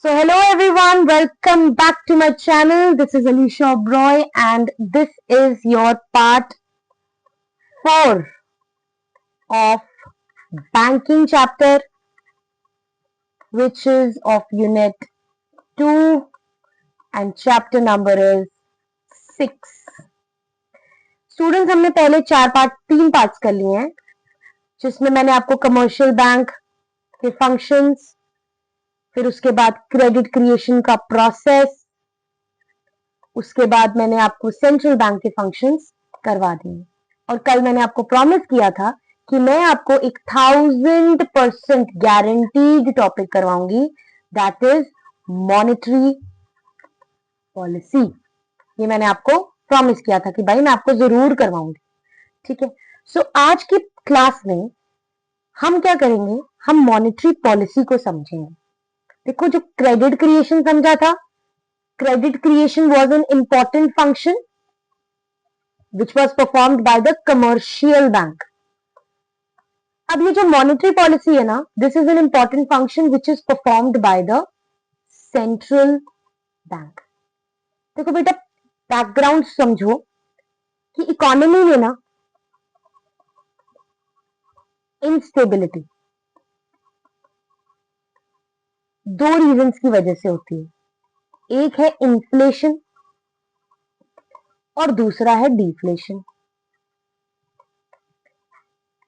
So hello everyone, welcome back to my channel. This is Alicia Obroy and this is your part 4 of banking chapter, which is of unit 2 and chapter number is 6. Students, हमने पहले 3 parts कर लिए हैं, जिसमें मैंने आपको commercial bank के functions, फिर उसके बाद क्रेडिट क्रिएशन का प्रोसेस, उसके बाद मैंने आपको सेंट्रल बैंक के फंक्शंस करवा दिए। और कल मैंने आपको प्रॉमिस किया था कि मैं आपको एक 1000% गारंटीड टॉपिक करवाऊंगी, दैट इज मॉनेटरी पॉलिसी। ये मैंने आपको प्रॉमिस किया था कि भाई मैं आपको जरूर करवाऊंगी, ठीक है। सो आज की क्लास में हम क्या करेंगे, हम मॉनेटरी पॉलिसी को समझेंगे। देखो, जो क्रेडिट क्रिएशन समझा था, credit creation was an important function which was performed by the commercial bank. अब ये जो monetary policy है ना, this is an important function which is performed by the central bank. देखो बेटा, बैकग्राउंड समझो कि इकोनॉमी में ना इंस्टेबिलिटी 2 रीजंस की वजह से होती है। एक है इन्फ्लेशन और दूसरा है डिफ्लेशन।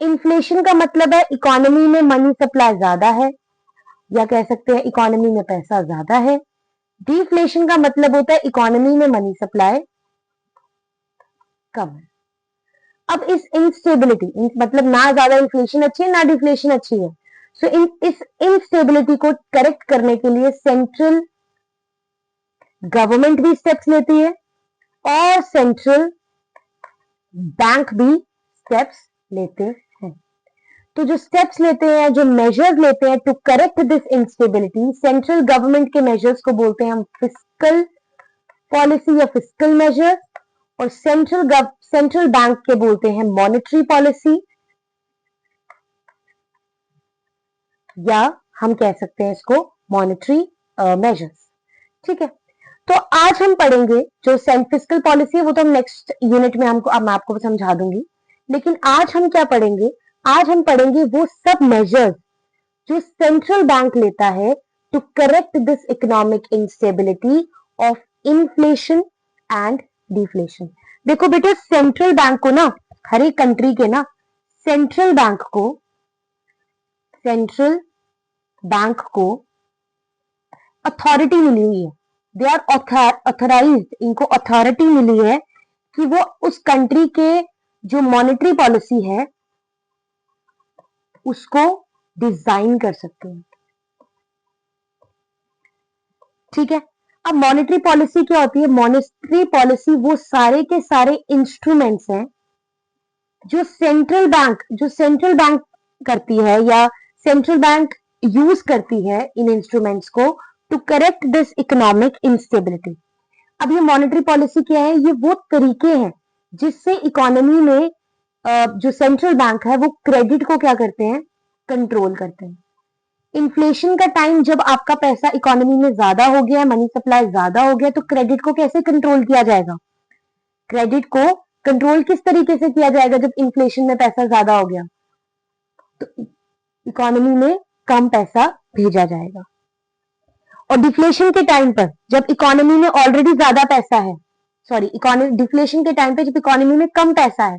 इन्फ्लेशन का मतलब है इकोनॉमी में मनी सप्लाई ज्यादा है, या कह सकते हैं इकोनॉमी में पैसा ज्यादा है। डिफ्लेशन का मतलब होता है इकोनॉमी में मनी सप्लाई कम है। अब इस इंस्टेबिलिटी मतलब ना ज्यादा इन्फ्लेशन अच्छी है ना डिफ्लेशन अच्छी है, सो इस इंस्टेबिलिटी को करेक्ट करने के लिए सेंट्रल गवर्नमेंट भी स्टेप्स लेती है और सेंट्रल बैंक भी स्टेप्स लेते हैं। तो जो स्टेप्स लेते हैं, जो मेजर्स लेते हैं to correct this instability, central government के मेजर्स को बोलते हैं हम फिस्कल पॉलिसी या फिस्कल मेजर्स, और सेंट्रल बैंक के बोलते हैं मॉनेटरी पॉलिसी, या हम कह सकते हैं इसको मॉनेटरी मेजर्स, ठीक है। तो आज हम पढ़ेंगे जो फिस्कल पॉलिसी है, वो तो हम नेक्स्ट यूनिट में मैं आपको समझा दूंगी। लेकिन आज हम क्या पढ़ेंगे, आज हम पढ़ेंगे वो सब मेजर्स जो सेंट्रल बैंक लेता है to correct this economic instability of inflation and deflation. देखो बेटे, सेंट्रल बैंक को ना, हर एक कंट्री के ना सेंट्रल बैंक को अथॉरिटी मिली हुई है, दे आर ऑथराइज्ड, इनको अथॉरिटी मिली है कि वो उस कंट्री के जो मॉनेटरी पॉलिसी है उसको डिजाइन कर सकते हैं, ठीक है। अब मॉनेटरी पॉलिसी क्या होती है? मॉनेटरी पॉलिसी वो सारे के सारे इंस्ट्रूमेंट्स हैं जो सेंट्रल बैंक करती है या सेंट्रल बैंक यूज करती है इन इंस्ट्रूमेंट्स को to correct this economic instability. अब ये मॉनेटरी पॉलिसी क्या है? ये वो तरीके हैं जिससे इकोनॉमी में जो सेंट्रल बैंक है वो क्रेडिट को क्या करते हैं? कंट्रोल करते हैं। इन्फ्लेशन का टाइम जब आपका पैसा इकोनॉमी में ज्यादा हो गया है, मनी सप्लाई ज्यादा हो गया, तो क्रेडिट को कैसे कंट्रोल किया जाएगा? क्रेडिट को कंट्रोल किस तरीके से किया जाएगा जब इन्फ्लेशन में पैसा ज्यादा हो गया? तो इकोनॉमी में कम पैसा भेजा जाएगा। और डिफ्लेशन के टाइम पर जब इकोनॉमी में ऑलरेडी ज्यादा पैसा है, डिफ्लेशन के टाइम पे जब इकोनॉमी में कम पैसा है,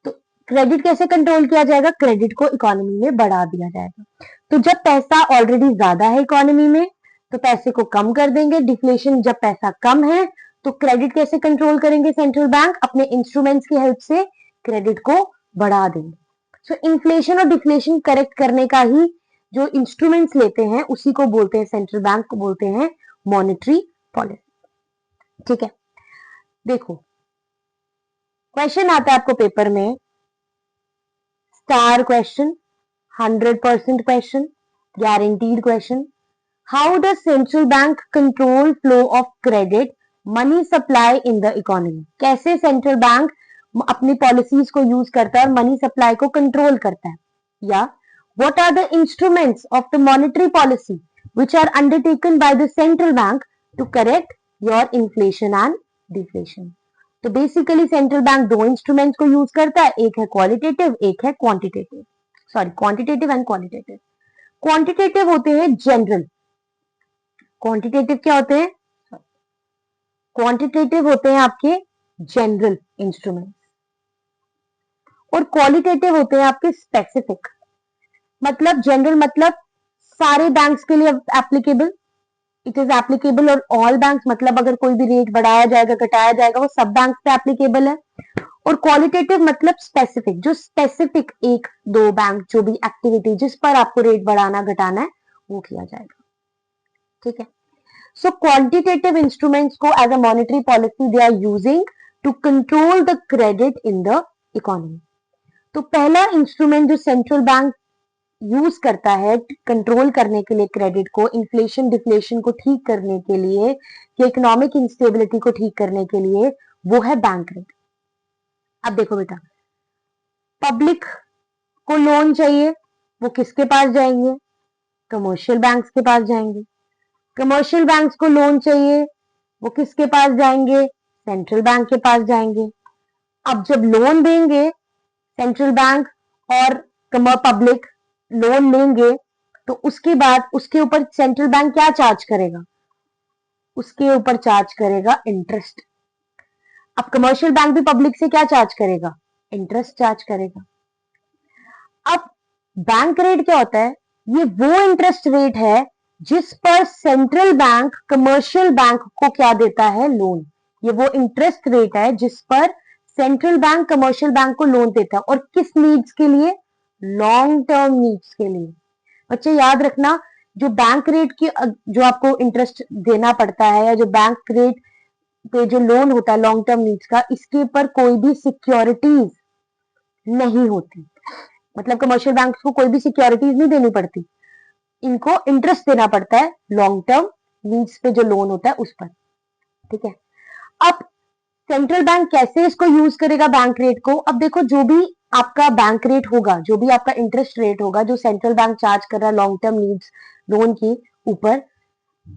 तो क्रेडिट कैसे कंट्रोल किया जाएगा? क्रेडिट को इकोनॉमी में बढ़ा दिया जाएगा। तो जब पैसा ऑलरेडी ज्यादा है इकोनॉमी में, तो पैसे को कम कर देंगे। डिफ्लेशन जब पैसा कम है, तो क्रेडिट कैसे कंट्रोल करेंगे? सेंट्रल बैंक अपने इंस्ट्रूमेंट्स की हेल्प से क्रेडिट को बढ़ा देंगे। सो इन्फ्लेशन और डिफ्लेशन करेक्ट करने का ही जो इंस्ट्रूमेंट्स लेते हैं उसी को बोलते हैं, सेंट्रल बैंक को बोलते हैं मॉनेटरी पॉलिसी, ठीक है। देखो, क्वेश्चन आता है आपको पेपर में, star question, 100% question, guaranteed question. How does central bank control flow of credit money supply in the economy? कैसे सेंट्रल बैंक अपनी पॉलिसीज को यूज करता है और मनी सप्लाई को कंट्रोल करता है? या what are the instruments of the monetary policy? which are undertaken by the central bank to correct your inflation and deflation. तो बेसिकली सेंट्रल बैंक दो इंस्ट्रूमेंट्स को यूज करता है, एक है क्वालिटेटिव, एक है quantitative, sorry quantitative and qualitative. Quantitative होते हैं जनरल, क्वांटिटेटिव क्या होते हैं, क्वांटिटेटिव होते हैं आपके जनरल इंस्ट्रूमेंट, और क्वालिटेटिव होते हैं आपके स्पेसिफिक। मतलब जनरल मतलब सारे बैंक्स के लिए एप्लीकेबल, इट इज एप्लीकेबल और ऑल बैंक्स, मतलब अगर कोई भी रेट बढ़ाया जाएगा घटाया जाएगा वो सब बैंक पे एप्लीकेबल है। और क्वालिटेटिव मतलब स्पेसिफिक, जो स्पेसिफिक एक दो बैंक जो भी एक्टिविटी जिस पर आपको रेट बढ़ाना घटाना है वो किया जाएगा। ठीक है, सो क्वांटिटेटिव इंस्ट्रूमेंट्स को as a monetary policy they are using to control the credit in the economy. तो पहला इंस्ट्रूमेंट जो सेंट्रल बैंक यूज करता है कंट्रोल करने के लिए क्रेडिट को, इन्फ्लेशन डिफ्लेशन को ठीक करने के लिए, इकोनॉमिक इंस्टेबिलिटी को ठीक करने के लिए, वो है बैंक रेट। अब देखो बेटा, पब्लिक को लोन चाहिए, वो किसके पास जाएंगे, कमर्शियल बैंक्स के पास जाएंगे। कमर्शियल बैंक्स को लोन चाहिए, वो किसके पास जाएंगे, सेंट्रल बैंक के पास जाएंगे। अब जब लोन देंगे सेंट्रल बैंक और पब्लिक लोन लेंगे तो उसके बाद उसके ऊपर सेंट्रल बैंक क्या चार्ज करेगा, उसके ऊपर चार्ज करेगा इंटरेस्ट। अब कमर्शियल बैंक भी पब्लिक से क्या चार्ज करेगा, इंटरेस्ट चार्ज करेगा। अब बैंक रेट क्या होता है, ये वो इंटरेस्ट रेट है जिस पर सेंट्रल बैंक कमर्शियल बैंक को क्या देता है, लोन। ये वो इंटरेस्ट रेट है जिस पर सेंट्रल बैंक कमर्शियल बैंक को लोन देता है, और किस नीड्स के लिए, लॉन्ग टर्म नीड्स के लिए। बच्चे याद रखना, जो बैंक रेट की जो आपको इंटरेस्ट देना पड़ता है या जो बैंक रेट पे जो लोन होता है लॉन्ग टर्म नीड्स का, इसके ऊपर कोई भी सिक्योरिटीज नहीं होती। मतलब कमर्शियल बैंक को कोई भी सिक्योरिटीज नहीं देनी पड़ती, इनको इंटरेस्ट देना पड़ता है लॉन्ग टर्म नीड्स पे जो लोन होता है उस पर। ठीक है, अब सेंट्रल बैंक कैसे इसको यूज करेगा बैंक रेट को। अब देखो, जो भी आपका बैंक रेट होगा, जो भी आपका इंटरेस्ट रेट होगा जो सेंट्रल बैंक चार्ज कर रहा है लॉन्ग टर्म नीड्स लोन के ऊपर,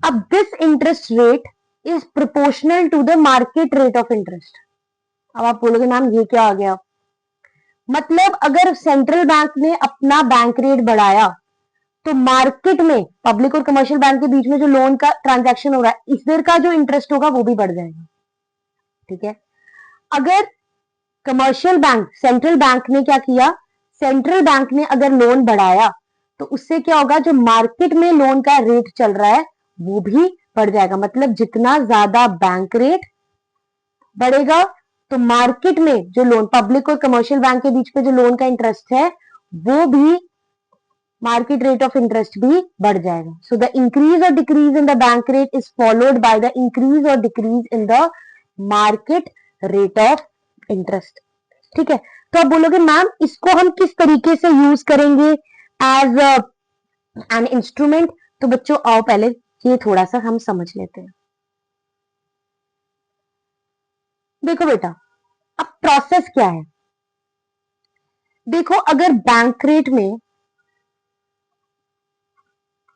अब this interest rate is proportional to the market rate of interest. अब आप बोलोगे मैम ये क्या आ गया, मतलब अगर सेंट्रल बैंक ने अपना बैंक रेट बढ़ाया तो मार्केट में पब्लिक और कमर्शियल बैंक के बीच में जो लोन का ट्रांजैक्शन हो रहा है इधर का जो इंटरेस्ट होगा वो भी बढ़ जाएगा। ठीक है, अगर कमर्शियल बैंक सेंट्रल बैंक ने क्या किया, सेंट्रल बैंक ने अगर लोन बढ़ाया तो उससे क्या होगा, जो मार्केट में लोन का रेट चल रहा है वो भी बढ़ जाएगा। मतलब जितना ज्यादा बैंक रेट बढ़ेगा तो मार्केट में जो लोन पब्लिक और कमर्शियल बैंक के बीच में जो लोन का इंटरेस्ट है वो भी, मार्केट रेट ऑफ इंटरेस्ट भी बढ़ जाएगा। सो द इंक्रीज और decrease in the bank rate is followed by the increase और decrease in the market rate of interest. ठीक है, तो आप बोलोगे मैम इसको हम किस तरीके से यूज करेंगे एज एन इंस्ट्रूमेंट। तो बच्चों आओ पहले ये थोड़ा सा हम समझ लेते हैं। देखो बेटा, अब प्रोसेस क्या है, देखो अगर बैंक रेट में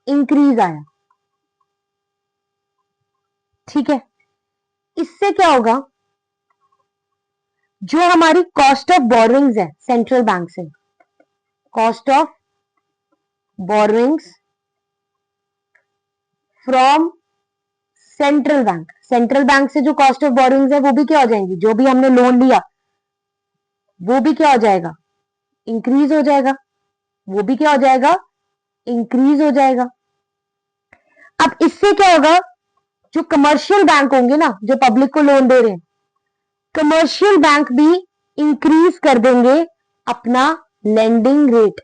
इंक्रीज आया, ठीक है, इससे क्या होगा, जो हमारी कॉस्ट ऑफ बोरोइंग्स है सेंट्रल बैंक से, cost of borrowings from central bank, central bank से जो कॉस्ट ऑफ बोरोइंग्स है वो भी क्या हो जाएंगी, जो भी हमने लोन लिया वो भी क्या हो जाएगा, इंक्रीज हो जाएगा, वो भी क्या हो जाएगा, इंक्रीज हो जाएगा। अब इससे क्या होगा, जो कमर्शियल बैंक होंगे ना जो पब्लिक को लोन दे रहे हैं, कमर्शियल बैंक भी इंक्रीज कर देंगे अपना लेंडिंग रेट।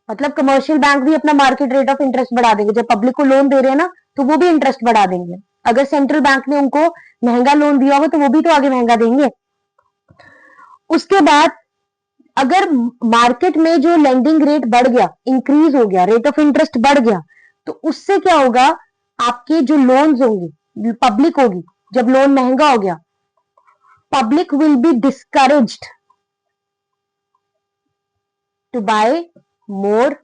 मतलब कमर्शियल बैंक भी अपना मार्केट रेट ऑफ इंटरेस्ट बढ़ा देंगे, जब पब्लिक को लोन दे रहे हैं ना तो वो भी इंटरेस्ट बढ़ा देंगे। अगर सेंट्रल बैंक ने उनको महंगा लोन दिया होगा तो वो भी तो आगे महंगा देंगे। उसके बाद अगर मार्केट में जो लेंडिंग रेट बढ़ गया, इंक्रीज हो गया, रेट ऑफ इंटरेस्ट बढ़ गया, तो उससे क्या होगा, आपके जो लोन्स होंगे, पब्लिक होगी, जब लोन महंगा हो गया, public will be discouraged to buy more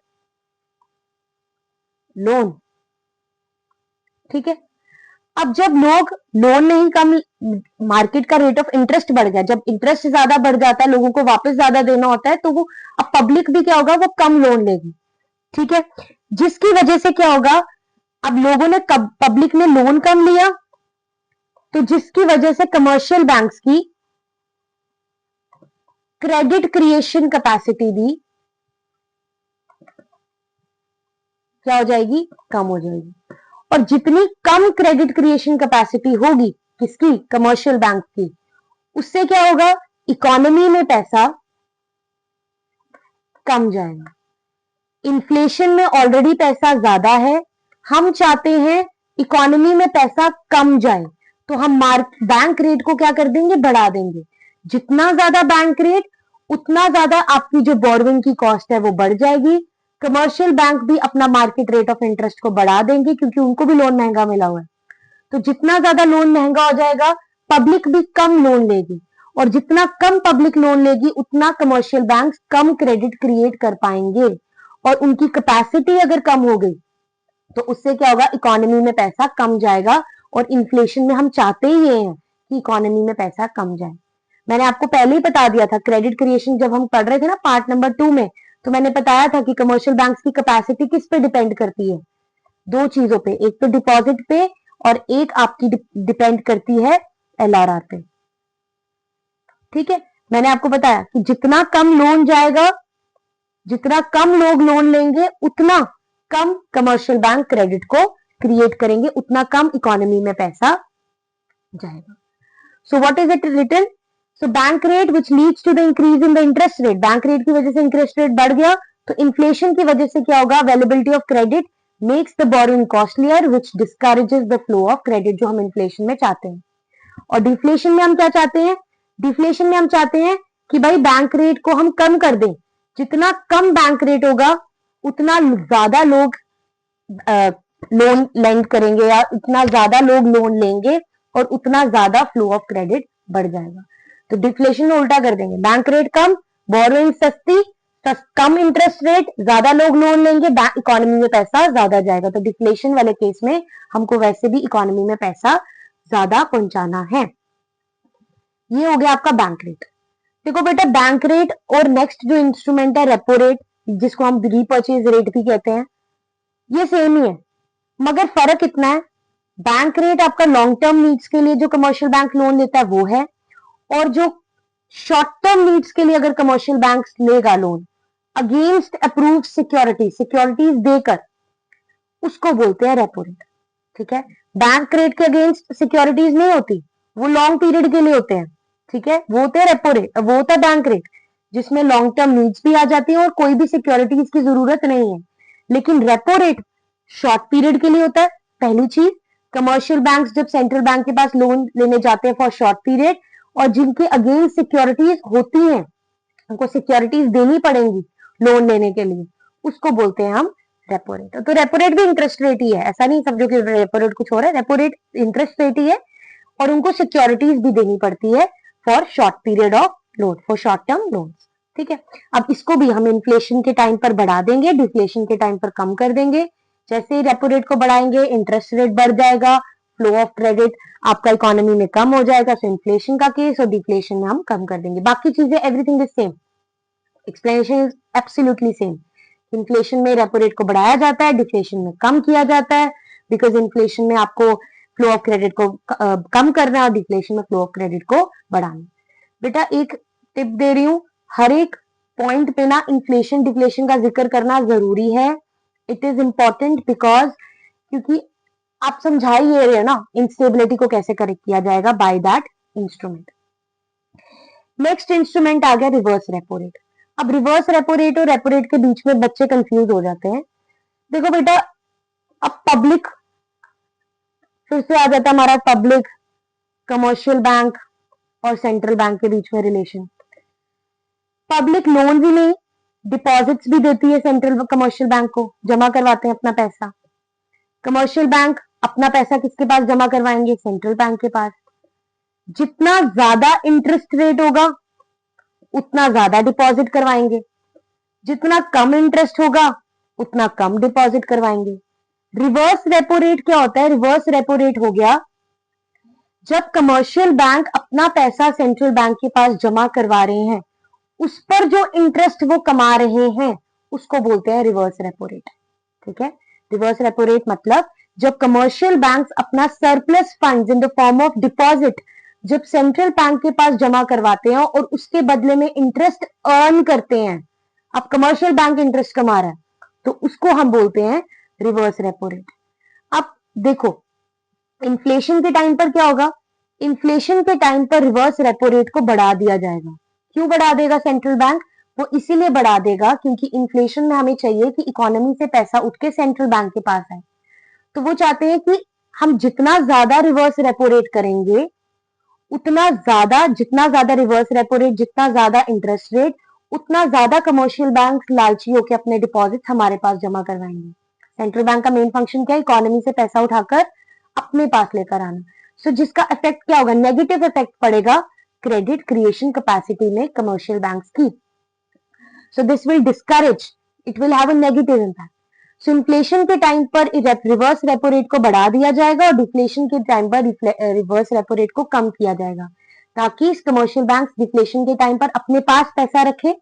loan. ठीक है। अब जब लोग लोन नहीं कम, मार्केट का रेट ऑफ इंटरेस्ट बढ़ गया, जब इंटरेस्ट ज्यादा बढ़ जाता है, लोगों को वापस ज्यादा देना होता है, तो वो अब पब्लिक भी क्या होगा, वो कम लोन लेगी। ठीक है, जिसकी वजह से क्या होगा, अब लोगों ने पब्लिक ने लोन कम लिया, तो जिसकी वजह से कमर्शियल बैंक्स की क्रेडिट क्रिएशन कैपेसिटी भी क्या हो जाएगी, कम हो जाएगी। और जितनी कम क्रेडिट क्रिएशन कैपेसिटी होगी किसकी, कमर्शियल बैंक की, उससे क्या होगा, इकोनॉमी में पैसा कम जाएगा। इन्फ्लेशन में ऑलरेडी पैसा ज्यादा है, हम चाहते हैं इकोनॉमी में पैसा कम जाए, तो हम बैंक रेट को क्या कर देंगे, बढ़ा देंगे। जितना ज्यादा बैंक रेट, उतना ज्यादा आपकी जो बोरोइंग की कॉस्ट है वो बढ़ जाएगी। कमर्शियल बैंक भी अपना मार्केट रेट ऑफ इंटरेस्ट को बढ़ा देंगे, क्योंकि उनको भी लोन महंगा मिला हुआ है। तो जितना ज्यादा लोन महंगा हो जाएगा, पब्लिक भी कम लोन लेगी, और जितना कम पब्लिक लोन लेगी, उतना कमर्शियल बैंक कम क्रेडिट क्रिएट कर पाएंगे, और उनकी कैपेसिटी अगर कम हो गई, तो उससे क्या होगा, इकोनॉमी में पैसा कम जाएगा। और इन्फ्लेशन में हम चाहते ही ये हैं कि इकोनॉमी में पैसा कम जाए। मैंने आपको पहले ही बता दिया था, क्रेडिट क्रिएशन जब हम पढ़ रहे थे ना पार्ट नंबर 2 में, तो मैंने बताया था कि कमर्शियल बैंक्स की कैपेसिटी किस पे डिपेंड करती है, दो चीजों पे, एक तो डिपॉजिट पे, और एक आपकी डिपेंड करती है एलआरआर पे। ठीक है, मैंने आपको बताया कि जितना कम लोन जाएगा, जितना कम लोग लोन लेंगे, उतना कम कमर्शियल बैंक क्रेडिट को क्रिएट करेंगे, उतना कम इकोनॉमी में पैसा जाएगा। So what is it written, so bank rate which leads to the increase in the interest rate, bank rate की वजह से इंटरेस्ट रेट बढ़ गया, तो इन्फ्लेशन की वजह से क्या होगा, availability of credit makes the borrowing costlier which discourages the flow of credit, जो हम इन्फ्लेशन में चाहते हैं। और डिफ्लेशन में हम क्या चाहते हैं, डिफ्लेशन में हम चाहते हैं कि भाई बैंक रेट को हम कम कर दें, जितना कम बैंक रेट होगा, उतना ज्यादा लोग लोन लेंड करेंगे, या उतना ज्यादा लोग लोन लेंगे, और उतना ज्यादा फ्लो ऑफ क्रेडिट बढ़ जाएगा। तो डिफ्लेशन में उल्टा कर देंगे, बैंक रेट कम, बोरोइंग सस्ती, कम इंटरेस्ट रेट, ज्यादा लोग लोन लेंगे, इकोनॉमी में पैसा ज्यादा जाएगा। तो डिफ्लेशन वाले केस में हमको वैसे भी इकोनॉमी में पैसा ज्यादा पहुंचाना है। ये हो गया आपका बैंक रेट। देखो बेटा, बैंक रेट और नेक्स्ट जो इंस्ट्रूमेंट है रेपो रेट, जिसको हम रीपर्चेज रेट भी कहते हैं, ये सेम ही है, मगर फर्क इतना है, बैंक रेट आपका लॉन्ग टर्म नीड्स के लिए जो कमर्शियल बैंक लोन लेता है वो है, और जो शॉर्ट टर्म नीड्स के लिए अगर कमर्शियल बैंक लेगा loan against approved security, securities देकर, उसको बोलते हैं रेपो रेट। ठीक है, बैंक रेट के अगेंस्ट सिक्योरिटीज नहीं होती, वो लॉन्ग पीरियड के लिए होते हैं। ठीक है, वो होते हैं रेपो रेट, वो होता है बैंक रेट, जिसमें लॉन्ग टर्म नीड्स भी आ जाती है और कोई भी सिक्योरिटीज की जरूरत नहीं है। लेकिन रेपो रेट शॉर्ट पीरियड के लिए होता है। पहली चीज, कमर्शियल बैंक्स जब सेंट्रल बैंक के पास लोन लेने जाते हैं फॉर शॉर्ट पीरियड, और जिनके अगेंस्ट सिक्योरिटीज होती हैं, उनको सिक्योरिटीज देनी पड़ेंगी लोन लेने के लिए, उसको बोलते हैं हम रेपो रेट। तो रेपो रेट भी इंटरेस्ट रेट ही है, ऐसा नहीं समझो कि रेपो रेट कुछ और है, रेपो रेट इंटरेस्ट रेट ही है, और उनको सिक्योरिटीज भी देनी पड़ती है for short period of loan, for short term loan. ठीक है, अब इसको भी हम इन्फ्लेशन के टाइम पर बढ़ा देंगे, डिफ्लेशन के टाइम पर कम कर देंगे। जैसे ही रेपो रेट को बढ़ाएंगे, इंटरेस्ट रेट बढ़ जाएगा, फ्लो ऑफ क्रेडिट आपका इकोनॉमी में कम हो जाएगा। सो इन्फ्लेशन का केस और डिफ्लेशन में हम कम कर देंगे, बाकी चीजें everything is same, explanation is absolutely same. Inflation में रेपो रेट को बढ़ाया जाता है, डिफ्लेशन में कम किया जाता है, बिकॉज इन्फ्लेशन में आपको फ्लो ऑफ क्रेडिट को कम करना है, और डिफ्लेशन में फ्लो ऑफ क्रेडिट को बढ़ाना। बेटा एक टिप दे रही हूं, हर एक पॉइंट पे ना इन्फ्लेशन डिफ्लेशन का जिक्र करना जरूरी है। इट इज इंपॉर्टेंट बिकॉज, क्योंकि आप समझा ही रहे हो ना इंस्टेबिलिटी को कैसे करेक्ट किया जाएगा by that instrument. Next instrument आ गया रिवर्स रेपो रेट। अब रिवर्स रेपो रेट और रेपो रेट के बीच में बच्चे कंफ्यूज हो जाते हैं। देखो बेटा, अब पब्लिक फिर से आ जाता है हमारा, पब्लिक, कमर्शियल बैंक और सेंट्रल बैंक के बीच में रिलेशन। पब्लिक लोन भी नहीं, डिपॉजिट्स भी देती है सेंट्रल कमर्शियल बैंक को, जमा करवाते हैं अपना पैसा। कमर्शियल बैंक अपना पैसा किसके पास जमा करवाएंगे, सेंट्रल बैंक के पास। जितना ज्यादा इंटरेस्ट रेट होगा, उतना ज्यादा डिपॉजिट करवाएंगे, जितना कम इंटरेस्ट होगा, उतना कम डिपॉजिट करवाएंगे। रिवर्स रेपो रेट क्या होता है? रिवर्स रेपो रेट हो गया जब कमर्शियल बैंक अपना पैसा सेंट्रल बैंक के पास जमा करवा रहे हैं, उस पर जो इंटरेस्ट वो कमा रहे हैं उसको बोलते हैं रिवर्स रेपो रेट। ठीक है, रिवर्स रेपो रेट मतलब जब कमर्शियल बैंक्स अपना surplus funds in the form of deposit जब सेंट्रल बैंक के पास जमा करवाते हैं और उसके बदले में इंटरेस्ट अर्न करते हैं, अब कमर्शियल बैंक इंटरेस्ट कमा रहा है तो उसको हम बोलते हैं रिवर्स रेपो रेट। अब देखो, इन्फ्लेशन के टाइम पर क्या होगा? इन्फ्लेशन के टाइम पर रिवर्स रेपो रेट को बढ़ा दिया जाएगा। क्यों बढ़ा देगा सेंट्रल बैंक? वो इसीलिए बढ़ा देगा क्योंकि इन्फ्लेशन में हमें चाहिए कि इकोनॉमी से पैसा उठ के सेंट्रल बैंक के पास आए। तो वो चाहते हैं कि हम जितना ज्यादा रिवर्स रेपो रेट करेंगे, उतना ज्यादा, जितना ज्यादा रिवर्स रेपो रेट, जितना ज्यादा इंटरेस्ट रेट, उतना ज्यादा कमर्शियल बैंक लालची होकर अपने डिपॉजिट हमारे पास जमा करवाएंगे। सेंट्रल बैंक का मेन फंक्शन क्या है? इकोनॉमी से पैसा उठाकर अपने पास लेकर आना। सो जिसका इफेक्ट क्या होगा? नेगेटिव इफेक्ट पड़ेगा क्रेडिट क्रिएशन कैपेसिटी में कमर्शियल बैंक्स की। So this will discourage, it will have a negative impact. So inflation के टाइम पर रिवर्स रेपो रेट को बढ़ा दिया जाएगा और डिफ्लेशन के टाइम पर रिवर्स रेपो रेट को कम किया जाएगा, ताकि कमर्शियल बैंक डिफ्लेशन के टाइम पर अपने पास पैसा रखे,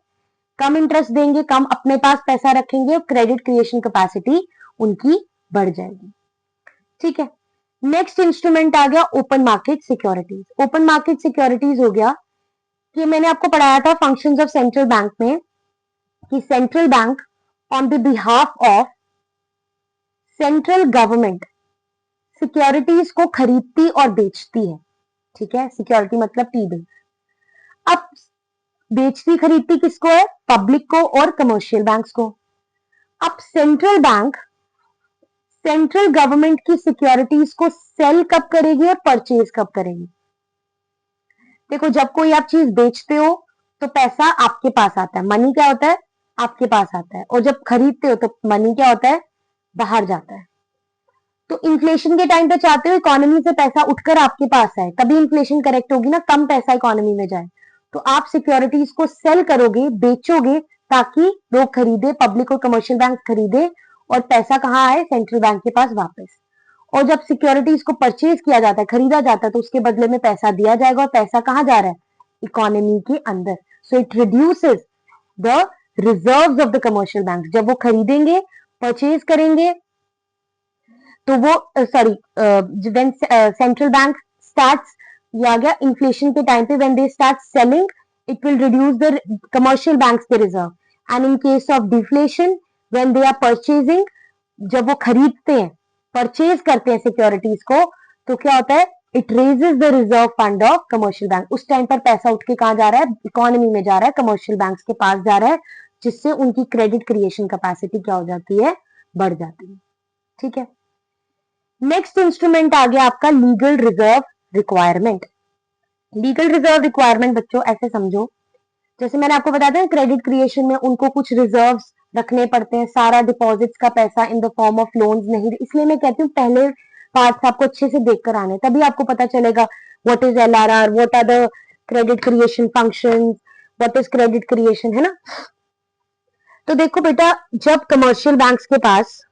कम इंटरेस्ट देंगे, कम अपने पास पैसा रखेंगे और क्रेडिट क्रिएशन कैपेसिटी उनकी बढ़ जाएगी। ठीक है, नेक्स्ट इंस्ट्रूमेंट आ गया open market securities. Open market securities हो गया कि मैंने आपको पढ़ाया था फंक्शंस ऑफ सेंट्रल बैंक में कि central bank on the behalf of central government securities को खरीदती और बेचती है। ठीक है, सिक्योरिटी मतलब टी बिल। अब बेचती खरीदती किसको है? पब्लिक को और कमर्शियल बैंक्स को। अब सेंट्रल बैंक सेंट्रल गवर्नमेंट की सिक्योरिटीज को सेल कब करेगी और परचेज कब करेगी? देखो, जब कोई आप चीज बेचते हो तो पैसा आपके पास आता है, मनी क्या होता है? आपके पास आता है। और जब खरीदते हो तो मनी क्या होता है? बाहर जाता है। तो इन्फ्लेशन के टाइम पे चाहते हो इकोनॉमी से पैसा उठकर आपके पास आए, तभी इन्फ्लेशन करेक्ट होगी ना, कम पैसा इकोनॉमी में जाए। तो आप सिक्योरिटीज को सेल करोगे, बेचोगे, ताकि लोग खरीदे, पब्लिक और कमर्शियल बैंक खरीदे और पैसा कहाँ आए? सेंट्रल बैंक के पास वापस। और जब सिक्योरिटीज को परचेज किया जाता है, खरीदा जाता है, तो उसके बदले में पैसा दिया जाएगा और पैसा कहाँ जा रहा है? इकोनॉमी के अंदर। So it reduces the reserves of the commercial bank. जब वो खरीदेंगे, परचेज करेंगे, तो वो व्हेन सेंट्रल बैंक स्टार्ट्स, ये आ गया इन्फ्लेशन के टाइम पे, when they start selling it will reduce the commercial banks के reserve. And in case of deflation when they are purchasing, जब वो खरीदते हैं, परचेज करते हैं सिक्योरिटीज को, तो क्या होता है? It raises the reserve fund of commercial bank. उस टाइम पर पैसा उठ के कहां जा रहा है? इकोनॉमी में जा रहा है, कमर्शियल बैंक्स के पास जा रहा है, जिससे उनकी क्रेडिट क्रिएशन कैपेसिटी क्या हो जाती है? बढ़ जाती है। ठीक है, नेक्स्ट इंस्ट्रूमेंट आ गया आपका legal reserve requirement. Legal reserve requirement बच्चों ऐसे समझो, जैसे मैंने आपको बताया था क्रेडिट क्रिएशन में उनको कुछ रिजर्व्स रखने पड़ते हैं, सारा डिपॉजिट्स का पैसा in the form of loans नहीं। इसलिए मैं कहती हूँ पहले पार्ट्स आपको अच्छे से देखकर आने, तभी आपको पता चलेगा what is LRR, what are the credit creation functions, what is credit creation, है ना। तो देखो बेटा, जब कमर्शियल बैंक्स के पास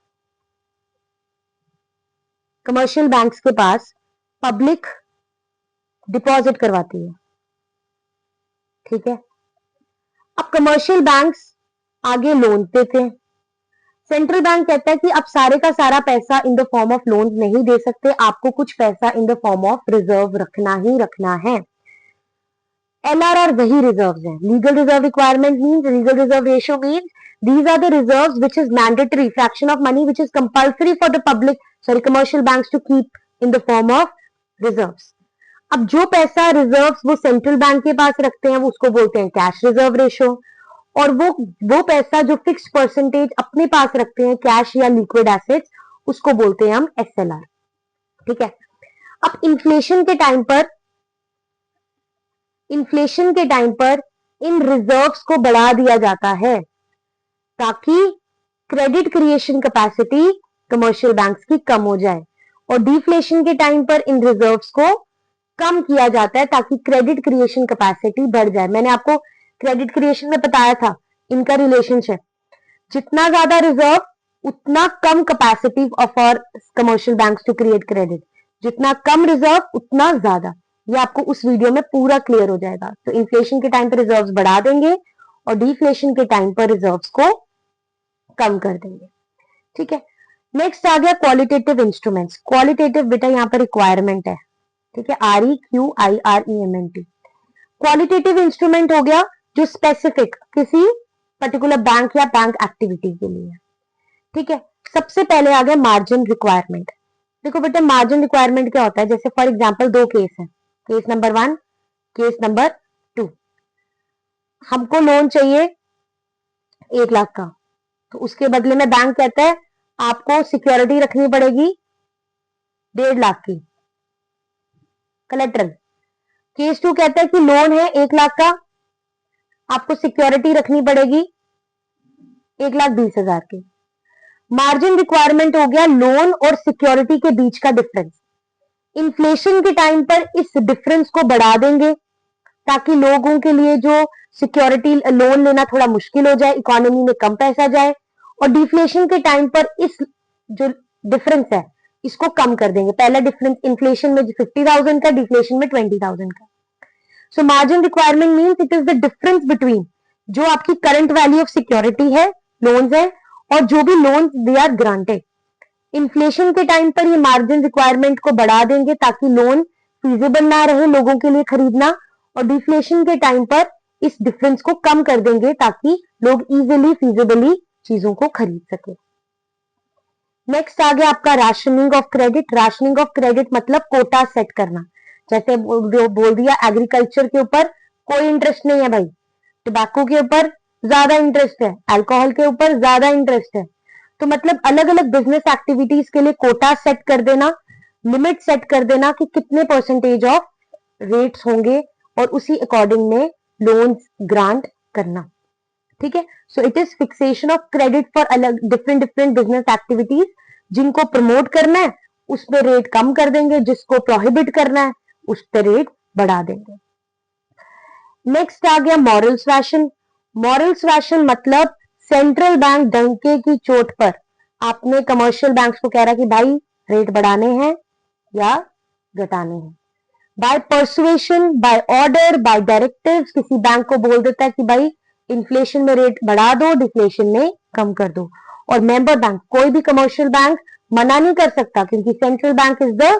पब्लिक डिपॉजिट करवाती है, ठीक है। अब कमर्शियल बैंक्स आगे लोन देते हैं, सेंट्रल बैंक कहता है कि अब सारे का सारा पैसा in the form of loan नहीं दे सकते, आपको कुछ पैसा in the form of reserve रखना ही रखना है। एलआरआर वही रिजर्व्स हैं। Legal reserve requirement means, legal reserve ratio means these are the reserves which is mandatory fraction of money which is compulsory for the commercial banks to keep in the form of reserves. अब जो पैसा reserves वो central bank के पास रखते हैं वो उसको बोलते हैं कैश रिजर्व रेशियो, और वो पैसा जो फिक्स परसेंटेज अपने पास रखते हैं कैश या लिक्विड एसेट्स, उसको बोलते हैं हम एसएलआर। ठीक है, अब इन्फ्लेशन के टाइम पर इन रिजर्व्स को बढ़ा दिया जाता है ताकि credit creation capacity commercial banks की कम हो जाए, और डिफ्लेशन के टाइम पर इन रिजर्व्स को कम किया जाता है ताकि क्रेडिट क्रिएशन कैपेसिटी बढ़ जाए। मैंने आपको क्रेडिट क्रिएशन में बताया था इनका रिलेशनशिप, जितना ज्यादा रिजर्व उतना कम capacity of our commercial banks to create credit, जितना कम रिजर्व उतना ज्यादा। ये आपको उस वीडियो में पूरा क्लियर हो जाएगा। तो इन्फ्लेशन के टाइम पर रिजर्व्स बढ़ा देंगे और डिफ्लेशन के टाइम पर रिजर्व्स को कम कर देंगे। ठीक है, नेक्स्ट आ गया क्वालिटेटिव इंस्ट्रूमेंट्स। क्वालिटेटिव बेटा यहाँ पर रिक्वायरमेंट है, ठीक है, REQUIREMENT। क्वालिटेटिव इंस्ट्रूमेंट हो गया जो स्पेसिफिक किसी पर्टिकुलर बैंक या बैंक एक्टिविटी के लिए। ठीक है, सबसे पहले आ गया मार्जिन रिक्वायरमेंट। देखो बेटा मार्जिन रिक्वायरमेंट क्या होता है, जैसे फॉर एग्जांपल दो केस है, केस नंबर 1, केस नंबर 2। हमको लोन चाहिए 1 लाख का, तो उसके बदले में बैंक कहता है आपको सिक्योरिटी रखनी पड़ेगी 1.5 लाख की कलेक्ट्रल। केस 2 कहता है कि लोन है 1 लाख का, आपको सिक्योरिटी रखनी पड़ेगी 1,20,000 की। मार्जिन रिक्वायरमेंट हो गया लोन और सिक्योरिटी के बीच का डिफरेंस। इन्फ्लेशन के टाइम पर इस डिफरेंस को बढ़ा देंगे ताकि लोगों के लिए जो सिक्योरिटी लोन लेना थोड़ा मुश्किल हो जाए, इकोनॉमी में कम पैसा जाए, और डिफ्लेशन के टाइम पर इस जो डिफरेंस है इसको कम कर देंगे। पहला डिफरेंस इन्फ्लेशन में 50,000 का, डिफ्लेशन में 20,000 का। So margin requirement means it is the difference between जो आपकी करंट वैल्यू ऑफ सिक्योरिटी है, लोन्स है, और जो भी loans they are granted. Inflation के टाइम पर ये मार्जिन रिक्वायरमेंट को बढ़ा देंगे ताकि लोन फीजिबल ना रहे लोगों के लिए खरीदना, और डिफ्लेशन के टाइम पर इस डिफरेंस को कम कर देंगे ताकि लोग इजीली फीजिबली चीजों को खरीद सके। नेक्स्ट आ गया आपका rationing of credit. Rationing of credit मतलब कोटा सेट करना। जैसे बोल दिया एग्रीकल्चर के ऊपर कोई इंटरेस्ट नहीं है भाई, टोबैको के ऊपर ज्यादा इंटरेस्ट है, अल्कोहल के ऊपर ज्यादा इंटरेस्ट है। तो मतलब अलग अलग बिजनेस एक्टिविटीज के लिए कोटा सेट कर देना, लिमिट सेट कर देना कि कितने परसेंटेज ऑफ रेट्स होंगे और उसी अकॉर्डिंग में लोन्स ग्रांट करना। ठीक है, so it is fixation of credit for अलग डिफरेंट बिजनेस एक्टिविटीज। जिनको प्रमोट करना है उस पर रेट कम कर देंगे, जिसको प्रोहिबिट करना है उस पर रेट बढ़ा देंगे। नेक्स्ट आ गया मॉरल सुएशन। मॉरल सुएशन मतलब सेंट्रल बैंक डंके की चोट पर आपने कमर्शियल बैंक्स को कह रहा कि भाई रेट बढ़ाने हैं या घटाने हैं। By persuasion, by order, by directive किसी बैंक को बोल देता है कि भाई इन्फ्लेशन में रेट बढ़ा दो, डिफ्लेशन में कम कर दो। और मेंबर बैंक, कोई भी कमर्शियल बैंक मना नहीं कर सकता क्योंकि central bank is the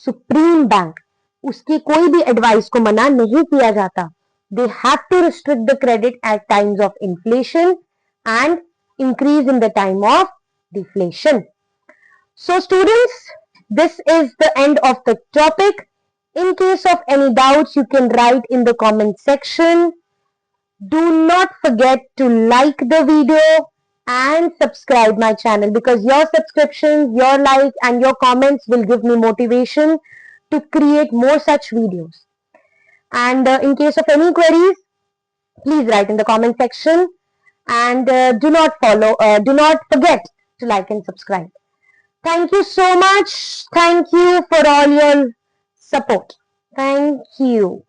supreme bank, उसकी कोई भी एडवाइस को मना नहीं किया जाता। They have to restrict the credit at times of inflation and increase in the time of deflation. So students, this is the end of the topic. In case of any doubts, you can write in the comment section. Do not forget to like the video and subscribe my channel because your subscriptions, your likes and your comments will give me motivation to create more such videos. And in case of any queries, please write in the comment section, and do not forget to like and subscribe. Thank you so much. Thank you for all your support. Thank you.